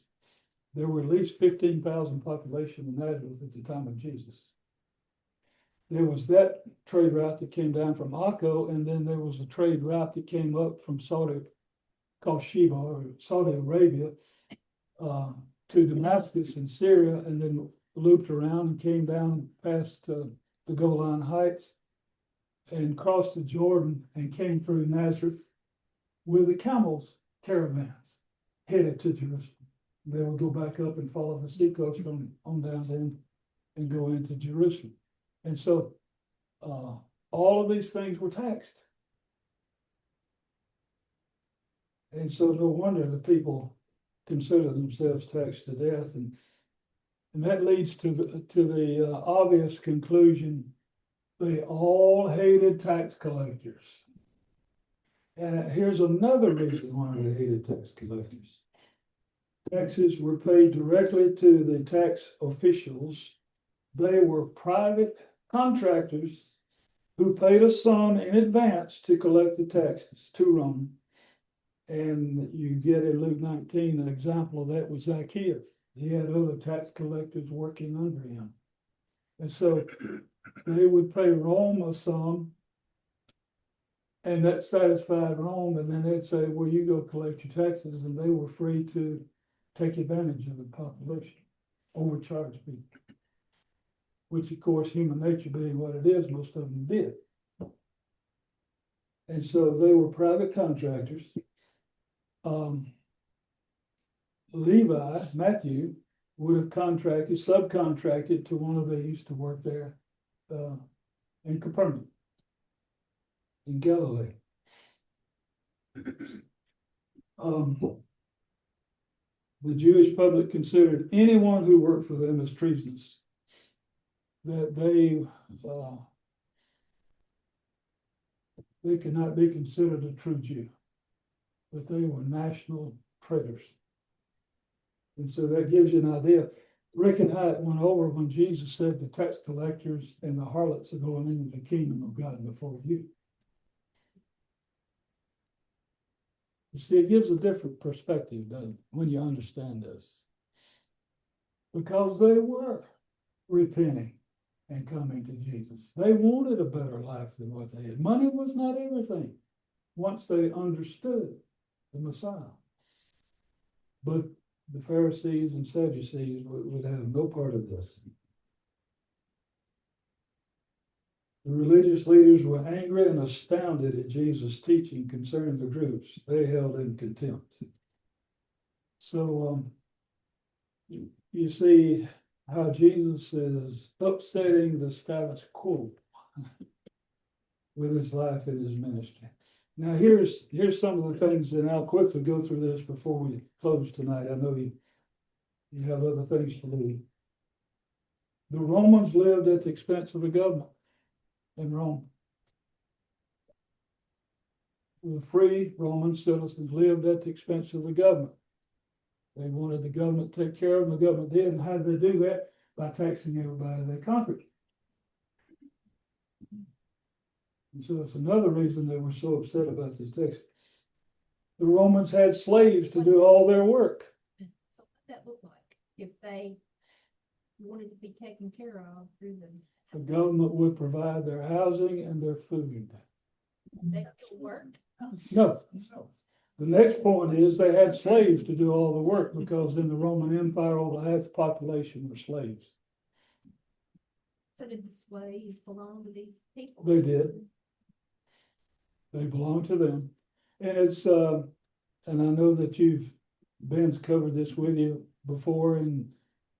B: There were at least 15,000 population in Nazareth at the time of Jesus. There was that trade route that came down from Akko, and then there was a trade route that came up from called Sheba, or Saudi Arabia, to Damascus in Syria, and then looped around and came down past the Golan Heights and crossed the Jordan and came through Nazareth with the camels caravans headed to Jerusalem. They would go back up and follow the seacoast on down then and go into Jerusalem. And so all of these things were taxed. And so no wonder the people consider themselves taxed to death. And that leads to the obvious conclusion: they all hated tax collectors. And here's another reason why they hated tax collectors. Taxes were paid directly to the tax officials. They were private contractors who paid a sum in advance to collect the taxes to Rome. And you get in Luke 19, an example of that was Zacchaeus. He had other tax collectors working under him. And so they would pay Rome a sum, and that satisfied Rome, and then they'd say, well, you go collect your taxes, and they were free to take advantage of the population, overcharge people. Which, of course, human nature being what it is, most of them did. And so they were private contractors. Levi, Matthew, would have subcontracted to one of these to work there in Capernaum, in Galilee. The Jewish public considered anyone who worked for them as treasonous, that they could not be considered a true Jew, but they were national traitors. And so that gives you an idea. Rick and I went over when Jesus said the tax collectors and the harlots are going into the kingdom of God before you. You see, it gives a different perspective, doesn't it, when you understand this? Because they were repenting and coming to Jesus. They wanted a better life than what they had. Money was not everything once they understood the Messiah. But the Pharisees and Sadducees would have no part of this. The religious leaders were angry and astounded at Jesus' teaching concerning the groups they held in contempt. So you see how Jesus is upsetting the status quo with his life and his ministry. Now, here's some of the things, and I'll quickly go through this before we close tonight. I know you have other things to do. The Romans lived at the expense of the government in Rome. The free Roman citizens lived at the expense of the government. They wanted the government to take care of them. The government did. And how did they do that? By taxing everybody they conquered. And so it's another reason they were so upset about this tax. The Romans had slaves to do all their work.
A: So what that look like if they wanted to be taken care of through the.
B: The government would provide their housing and their food.
A: They still work?
B: No. The next point is they had slaves to do all the work because in the Roman Empire, over half the population were slaves.
A: So did the slaves belong to these people?
B: They did. They belonged to them. And it's, and I know that Ben's covered this with you before in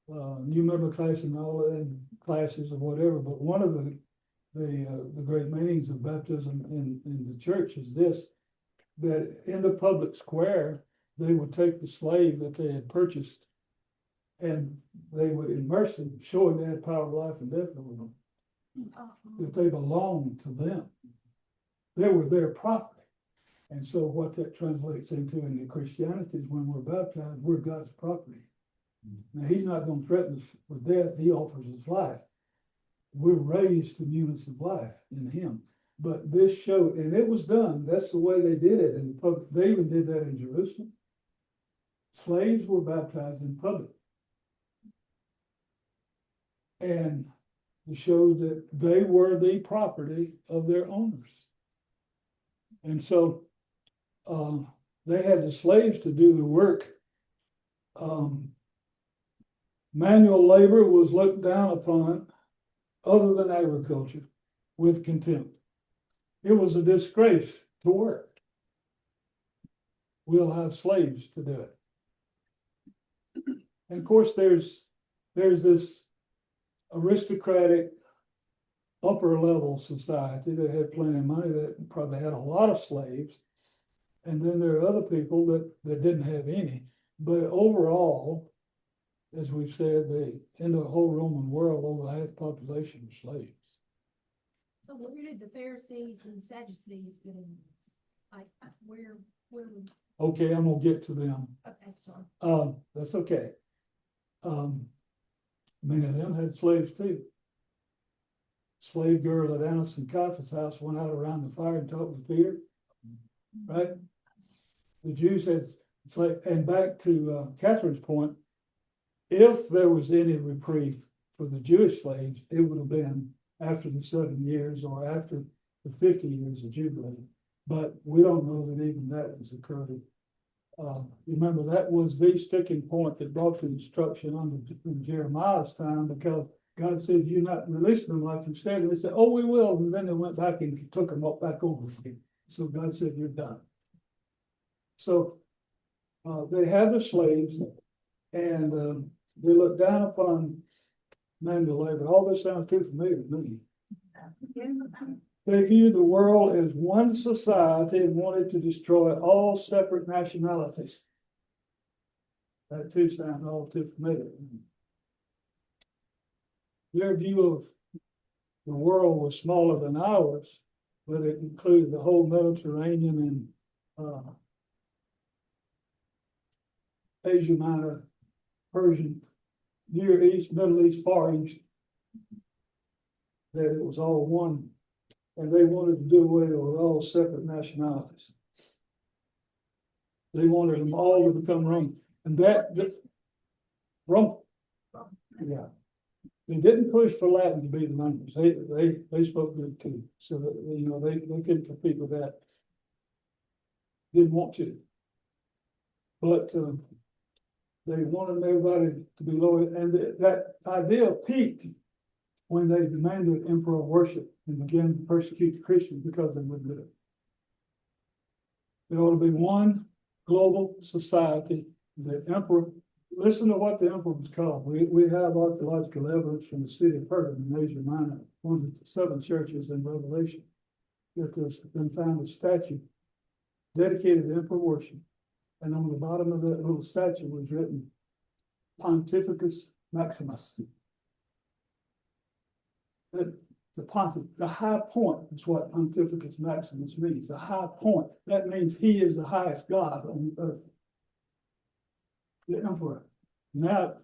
B: new member class and all that, and classes or whatever, but one of the great meanings of baptism in the church is this, that in the public square, they would take the slave that they had purchased and they would immerse them, showing they had power of life and death over them, that they belonged to them. They were their property. And so what that translates into in Christianity is when we're baptized, we're God's property. Now, he's not going to threaten us with death. He offers his life. We're raised to newness of life in him. But this showed, and it was done. That's the way they did it in the public. They even did that in Jerusalem. Slaves were baptized in public. And to show that they were the property of their owners. And so they had the slaves to do the work. Manual labor was looked down upon, other than agriculture, with contempt. It was a disgrace to work. We'll have slaves to do it. And of course, there's this aristocratic upper level society that had plenty of money that probably had a lot of slaves. And then there are other people that didn't have any. But overall, as we've said, in the whole Roman world, over half the population were slaves.
A: So where did the Pharisees and Sadducees fit in this? Like, where would?
B: Okay, I'm gonna get to them.
A: Okay, sorry.
B: That's okay. Many of them had slaves too. Slave girl at Annas and Caiaphas' house went out around the fire and talked with Peter. Right? The Jews had slave, and back to Catherine's point, if there was any reprieve for the Jewish slaves, it would have been after the 7 years or after the 50 years of Jubilee. But we don't know that even that has occurred. Remember, that was the sticking point that brought the destruction in Jeremiah's time, because God said, you're not releasing them like you said. And they said, oh, we will. And then they went back and took them up back over again. So God said, you're done. So they had the slaves, and they looked down upon manual labor. All this sounds too familiar to me. They viewed the world as one society and wanted to destroy all separate nationalities. That too sounds all too familiar. Their view of the world was smaller than ours, but it included the whole Mediterranean and Asia Minor, Persian, Near East, Middle East, Far East. That it was all one. And they wanted to do away with all separate nationalities. They wanted them all to become Roman. And Rome, yeah. They didn't push for Latin to be the language. They spoke good too. So that, they couldn't compete with that. Didn't want to. But they wanted everybody to be loyal. And that idea peaked when they demanded emperor worship and began to persecute the Christians because they wouldn't do it. There ought to be one global society. The emperor, listen to what the emperor was called. We have archaeological evidence from the city of Pergamum in Asia Minor, one of the 7 churches in Revelation, that there's been found a statue dedicated to emperor worship. And on the bottom of that little statue was written Pontificus Maximus. The high point is what Pontificus Maximus means, the high point. That means he is the highest God on earth. The emperor. Now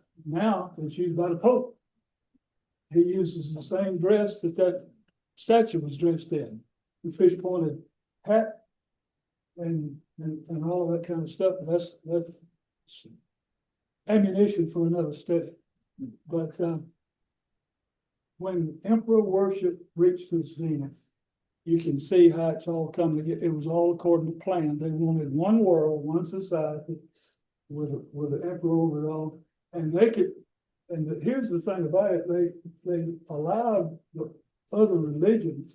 B: it's used by the Pope. He uses the same dress that statue was dressed in. The fish pointed hat and all of that kind of stuff. That's ammunition for another study. But when emperor worship reached its zenith, you can see how it's all coming together. It was all according to plan. They wanted one world, one society with an emperor over it all. And here's the thing about it, they allowed the other religions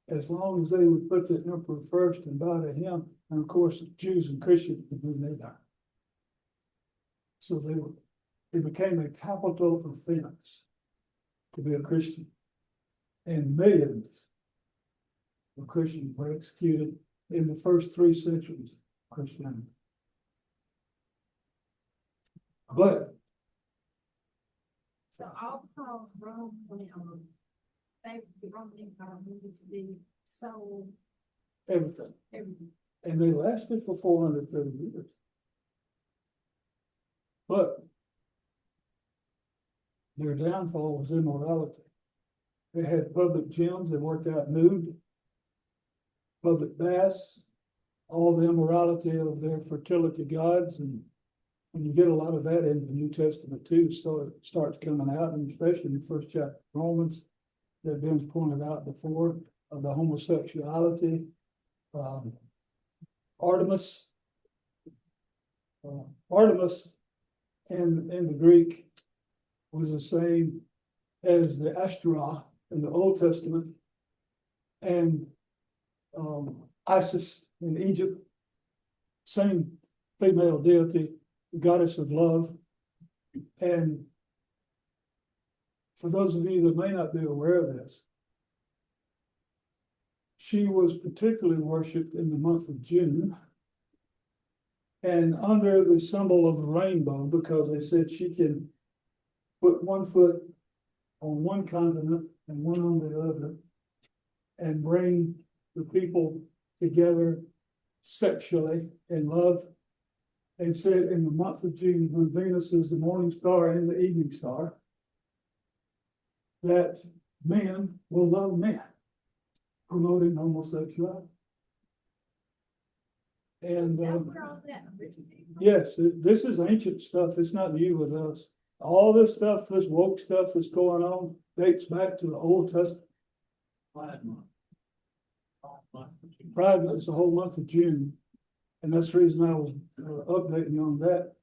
B: as long as they would put the emperor first and bow to him. And of course, Jews and Christians would do neither. So it became a capital offense to be a Christian. And millions of Christians were executed in the first 3 centuries of Christianity. But
A: So all because Rome, they, the Roman Empire wanted to be so
B: everything.
A: everything.
B: And they lasted for 430 years. But their downfall was immorality. They had public gyms, they worked out nude, public baths, all the immorality of their fertility gods, and you get a lot of that in the New Testament too, so it starts coming out, and especially in the first chapter of Romans, that Ben's pointed out before, of the homosexuality. Artemis in the Greek was the same as the Ashtoreth in the Old Testament, and Isis in Egypt, same female deity, the goddess of love. And for those of you that may not be aware of this, she was particularly worshipped in the month of June, and under the symbol of the rainbow, because they said she can put one foot on one continent and one on the other and bring the people together sexually in love. And said in the month of June, when Venus is the morning star and the evening star, that men will love men, promoting homosexuality. And
A: That's where all that originated.
B: yes, this is ancient stuff. It's not new with us. All this stuff, this woke stuff that's going on, dates back to the Old Testament. Pride Month. Pride Month is the whole month of June. And that's the reason I was updating you on that.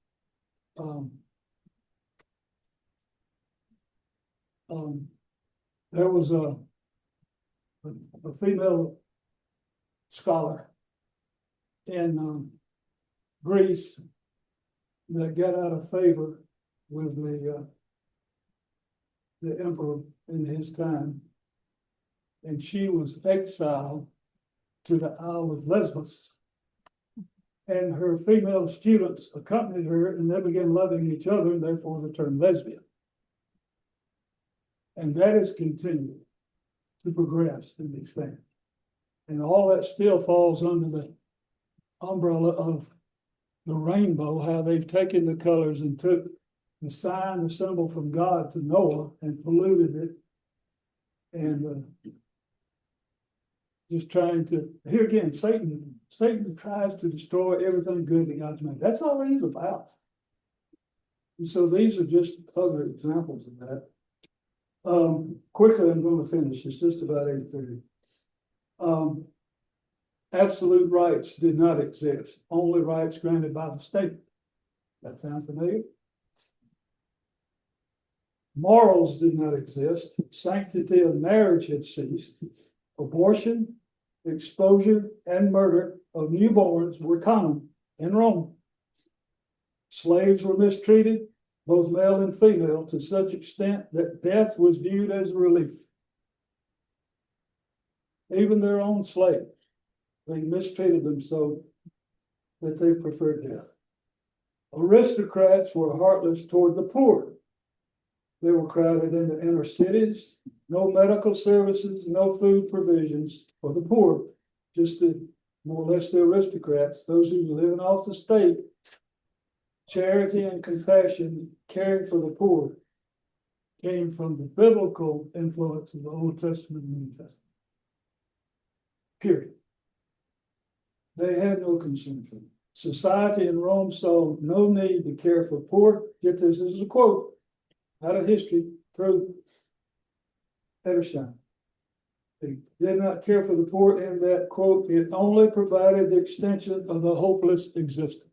B: There was a female scholar in Greece that got out of favor with the emperor in his time, and she was exiled to the Isle of Lesbos. And her female students accompanied her, and they began loving each other, and therefore the term lesbian. And that has continued to progress and expand. And all that still falls under the umbrella of the rainbow, how they've taken the colors and took the sign, the symbol from God to Noah and polluted it. And just trying to, here again, Satan tries to destroy everything good that God's made. That's all he's about. And so these are just other examples of that. Quickly, I'm going to finish. It's just about 8:30. Absolute rights did not exist. Only rights granted by the state. That sound familiar? Morals did not exist. Sanctity of marriage had ceased. Abortion, exposure, and murder of newborns were common in Rome. Slaves were mistreated, both male and female, to such extent that death was viewed as a relief. Even their own slaves, they mistreated them so that they preferred death. Aristocrats were heartless toward the poor. They were crowded into inner cities, no medical services, no food provisions for the poor, just the more or less the aristocrats, those who were living off the state. Charity and compassion, caring for the poor, came from the biblical influence of the Old Testament and New Testament. Period. They had no concern for them. Society in Rome saw no need to care for poor. Get this is a quote out of history through Edersheim. They did not care for the poor in that, quote, it only provided the extension of a hopeless existence.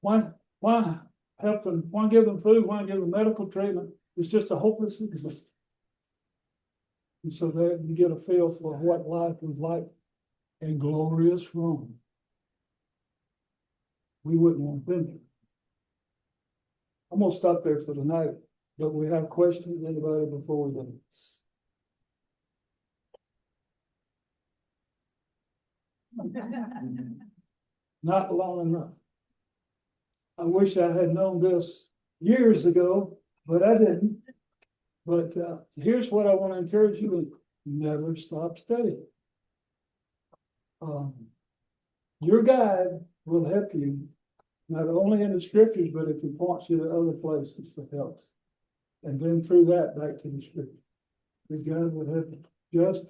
B: Why help them? Why give them food? Why give them medical treatment? It's just a hopeless existence. And so there you get a feel for what life was like in glorious Rome. We wouldn't want to be there. I'm gonna stop there for tonight, but we have questions, anybody, before we go? Not long enough. I wish I had known this years ago, but I didn't. But here's what I want to encourage you to never stop studying. Your guide will help you not only in the scriptures, but if he points you to other places for help. And then through that back to the scripture. Your guide will help you. Just,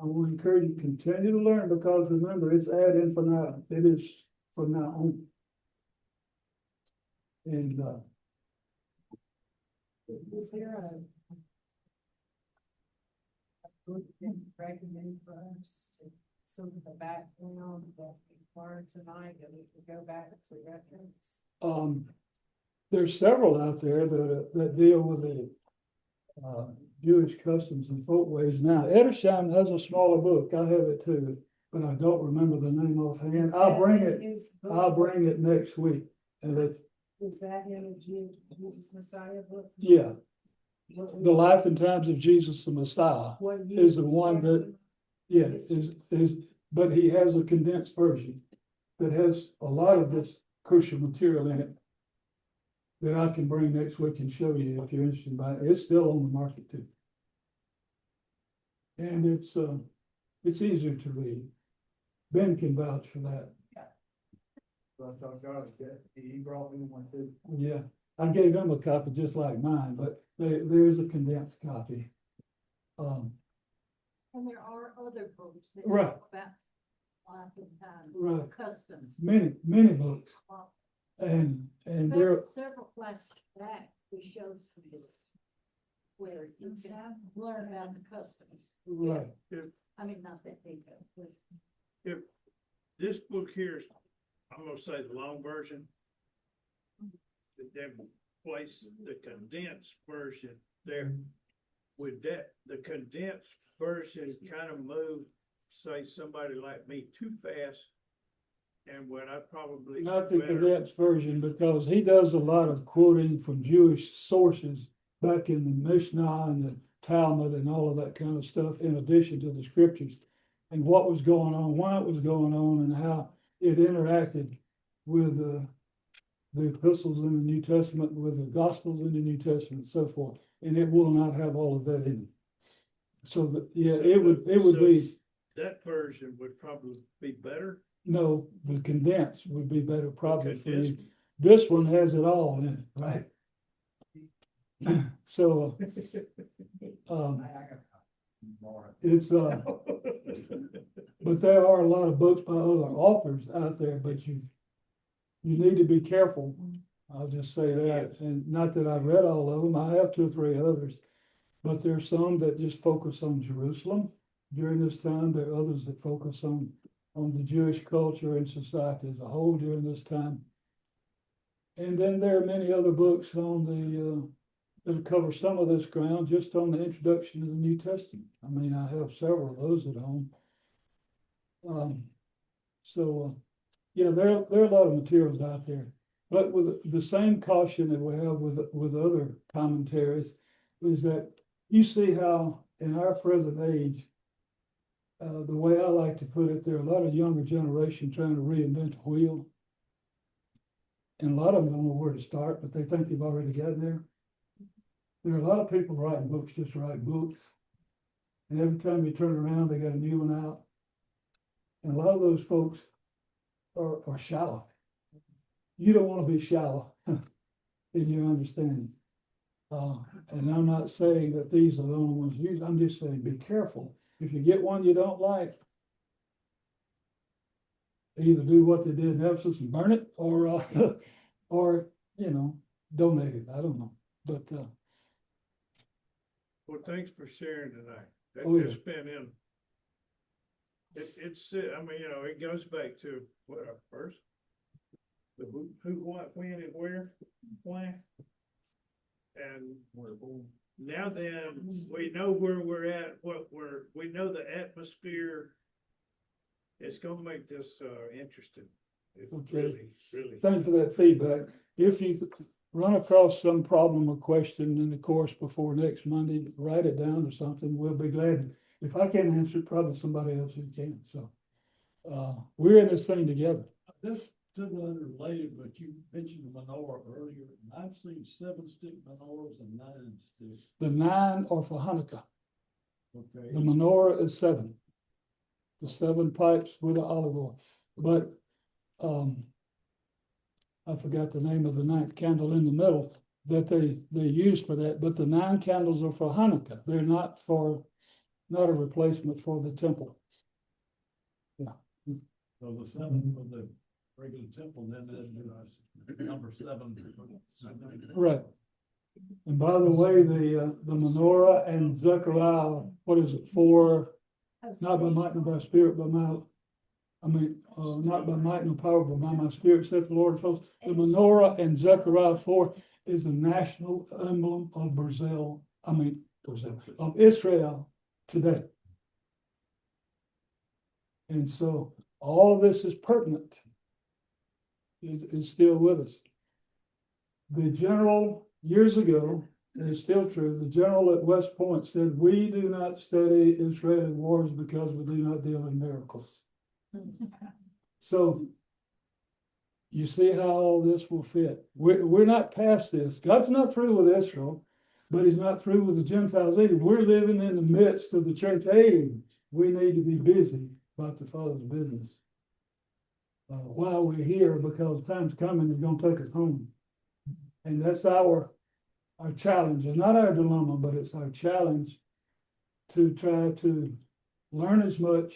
B: I want to encourage you to continue to learn, because remember, it's ad infinitum. It is from now on. And
C: Is there a book that you recommend for us to some of the background that we learned tonight that we can go back to reference?
B: there's several out there that deal with the Jewish customs and folkways. Now, Edersheim has a smaller book. I have it too, but I don't remember the name offhand. I'll bring it next week. And
C: Is that in a Jesus Messiah book?
B: yeah, The Life and Times of Jesus the Messiah is the one that, yeah, but he has a condensed version that has a lot of this crucial material in it that I can bring next week and show you if you're interested in it. It's still on the market too. And it's easier to read. Ben can vouch for that. He brought me one too. Yeah, I gave him a copy just like mine, but there is a condensed copy.
A: And there are other books that
B: Right.
A: talk about life and times,
B: Right.
A: customs.
B: Many books. And there,
A: Several classes back, we showed some books where you can learn about the customs.
B: right,
A: I mean, not that detailed, but
D: If this book here is, I'm gonna say the long version. Then place the condensed version there. With that, the condensed version kind of moved, say, somebody like me too fast. And what I probably.
B: not the
D: better-
B: condensed version, because he does a lot of quoting from Jewish sources back in the Mishnah and the Talmud and all of that kind of stuff, in addition to the scriptures, and what was going on, why it was going on, and how it interacted with the epistles in the New Testament, with the Gospels in the New Testament, and so forth. And it will not have all of that in it. So that, yeah, it would be,
D: That version would probably be better.
B: no, the condensed would be better probably for you.
D: Condensed.
B: This one has it all in it, right? So, it's, but there are a lot of books by other authors out there, but you need to be careful. I'll just say that, and not that I've read all of them. I have 2 or 3 others, but there's some that just focus on Jerusalem during this time. There are others that focus on the Jewish culture and society as a whole during this time. And then there are many other books on that cover some of this ground, just on the introduction to the New Testament. I mean, I have several of those at home. Yeah, there are a lot of materials out there, but with the same caution that we have with other commentaries, is that you see how in our present age, the way I like to put it, there are a lot of younger generation trying to reinvent the wheel. And a lot of them don't know where to start, but they think they've already gotten there. There are a lot of people writing books, just write books. And every time you turn around, they got a new one out. And a lot of those folks are shallow. You don't want to be shallow in your understanding. And I'm not saying that these are the only ones used. I'm just saying, be careful. If you get one you don't like, either do what they did in Ephesus and burn it, or, or, donate it. I don't know. But,
D: Well, thanks for sharing tonight.
B: Oh, yeah.
D: It's been in. It's, I mean, it goes back to what our first. The who, what, when, and where, why. And now then, we know where we're at, we know the atmosphere. It's gonna make this, interesting. It's
B: Okay.
D: really.
B: thank you for that feedback. If you run across some problem or question in the course before next Monday, write it down or something. We'll be glad. If I can't answer it, probably somebody else who can. So, we're in this thing together.
E: This is unrelated, but you mentioned the menorah earlier, and I've seen 7-stick menorahs and 9-stick.
B: The 9 are for Hanukkah.
E: Okay.
B: The menorah is 7. The 7 pipes with the olive oil. But I forgot the name of the 9th candle in the middle that they use for that. But the 9 candles are for Hanukkah. They're not a replacement for the temple. Yeah.
E: So the 7 for the regular temple, then number 7.
B: Right. And by the way, the menorah and Zechariah, what is it, 4? Not by might nor by spirit, but not by might nor power, but by my spirit, saith the Lord of hosts. The menorah and Zechariah 4 is a national emblem of of Israel today. And so all of this is pertinent. Is still with us. The general years ago, and it's still true, the general at West Point said, we do not study Israeli wars because we do not deal in miracles. So you see how all this will fit. We're not past this. God's not through with Israel, but he's not through with the Gentiles either. We're living in the midst of the church age. We need to be busy about the Father's business while we're here, because time's coming is going to take us home. And that's our challenge. It's not our dilemma, but it's our challenge to try to learn as much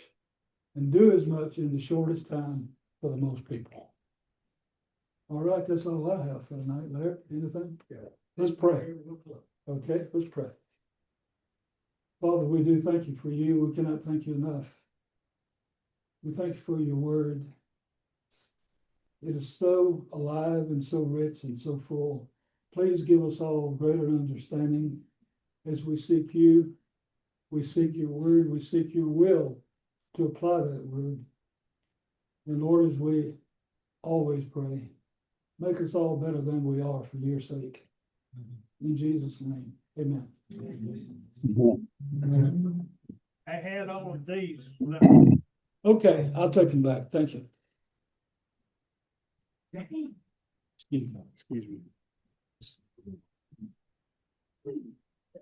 B: and do as much in the shortest time for the most people. All right, that's all I have for tonight. Larry, anything?
E: Yeah.
B: Let's pray. Okay, let's pray. Father, we do thank you for you. We cannot thank you enough. We thank you for your word. It is so alive and so rich and so full. Please give us all greater understanding as we seek you. We seek your word. We seek your will to apply that word. And Lord, as we always pray, make us all better than we are for your sake. In Jesus' name, amen.
D: I had all of these.
B: Okay, I'll take them back. Thank you. Excuse me.